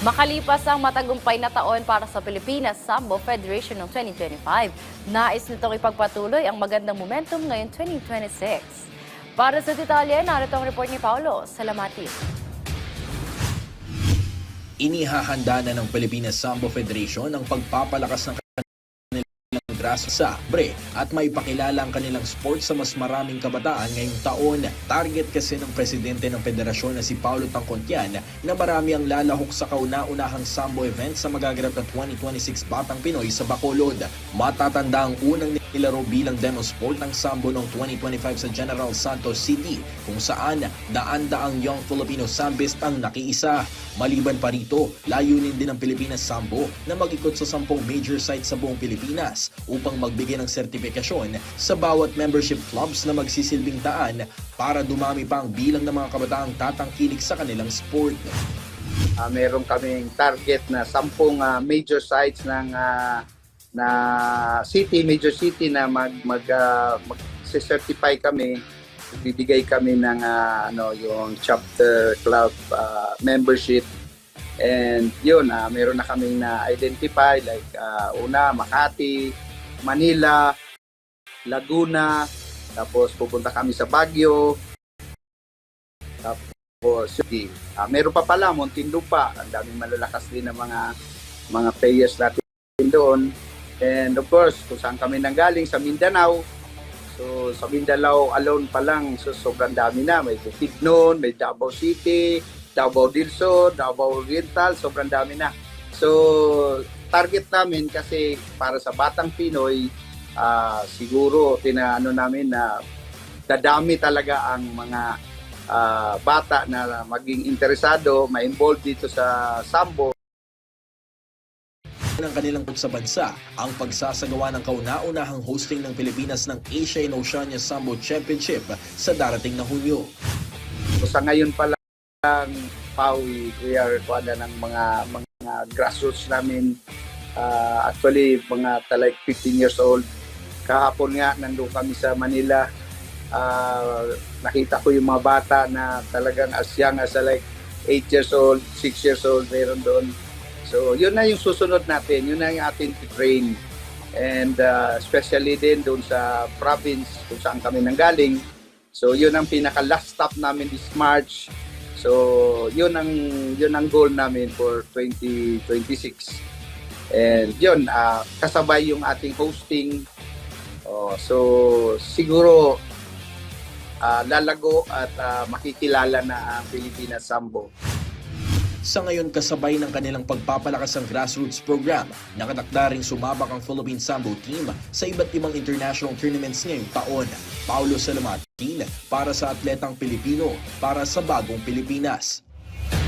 Makalipas ang matagumpay na taon para sa Pilipinas Sambo Federation noong 2025, nais nitong ipagpatuloy ang magandang momentum ngayong 2026. Para sa detalye, narito ang report ni Paulo Salamati. Inihahanda na ng Pilipinas Sambo Federation ang pagpapalakas ng grass sa bre at maipakilala ang kanilang sport sa mas maraming kabataan ngayong taon. Target kasi ng presidente ng federasyon na si Paulo Tangcontian na marami ang lalahok sa kauna-unahang sambo event sa magaganap na 2026 Batang Pinoy sa Bacolod. Matatanda ang unang nilaro bilang demo sport ng sambo noong 2025 sa General Santos City kung saan daan-daang young Filipino sambist ang nakiisa. Maliban pa rito, layunin din ng Pilipinas Sambo na mag-ikot sa 10 major sites sa buong Pilipinas upang magbigay ng sertifikasyon sa bawat membership clubs na magsisilbing daan para dumami pa ang bilang ng mga kabataang tatangkilik sa kanilang sport. Meron kaming target na 10 major sites ng major city na mag-certify kami. Bibigay kami ng yung chapter club membership. And yun, meron na kaming na-identify like una, Makati, Manila, Laguna, tapos pupunta kami sa Baguio, tapos meron pa pala Muntinlupa, ang daming malalakas din ng mga players natin doon. And of course, kung saan kami nanggaling, sa Mindanao. So sa Mindanao alone pa lang, so sobrang dami na. May Bukidnon, may Davao City, Davao del Sur, Davao Oriental, sobrang dami na. So target namin kasi para sa Batang Pinoy, siguro tinaano namin na dadami talaga ang mga bata na maging interesado, ma-involve dito sa Sambo. Ng kanilang sa bansa ang pagsasagawa ng kauna-unahang hosting ng Pilipinas ng Asia and Oceania Sambo Championship sa darating na Hunyo. So, sa ngayon pa lang, we are kuha ng mga grassroots namin. Actually, mga like 15 years old. Kahapon nga, nandun kami sa Manila. Nakita ko yung mga bata na talagang as young as like 8 years old, 6 years old, meron doon. So, yun na yung susunod natin. Yun na yung ating train. And especially din doon sa province kung saan kami nanggaling. So, yun ang pinaka-last stop namin this March. So, yun ang goal namin for 2026. And yun, kasabay yung ating hosting. So, siguro lalago at makikilala na ang Pilipinas Sambo. Sa ngayon, kasabay ng kanilang pagpapalakas ng grassroots program, nakatakda ring sumabak ang Philippine Sambo team sa iba't ibang international tournaments ngayong taon. Paulo Salamati para sa Atletang Pilipino, para sa Bagong Pilipinas.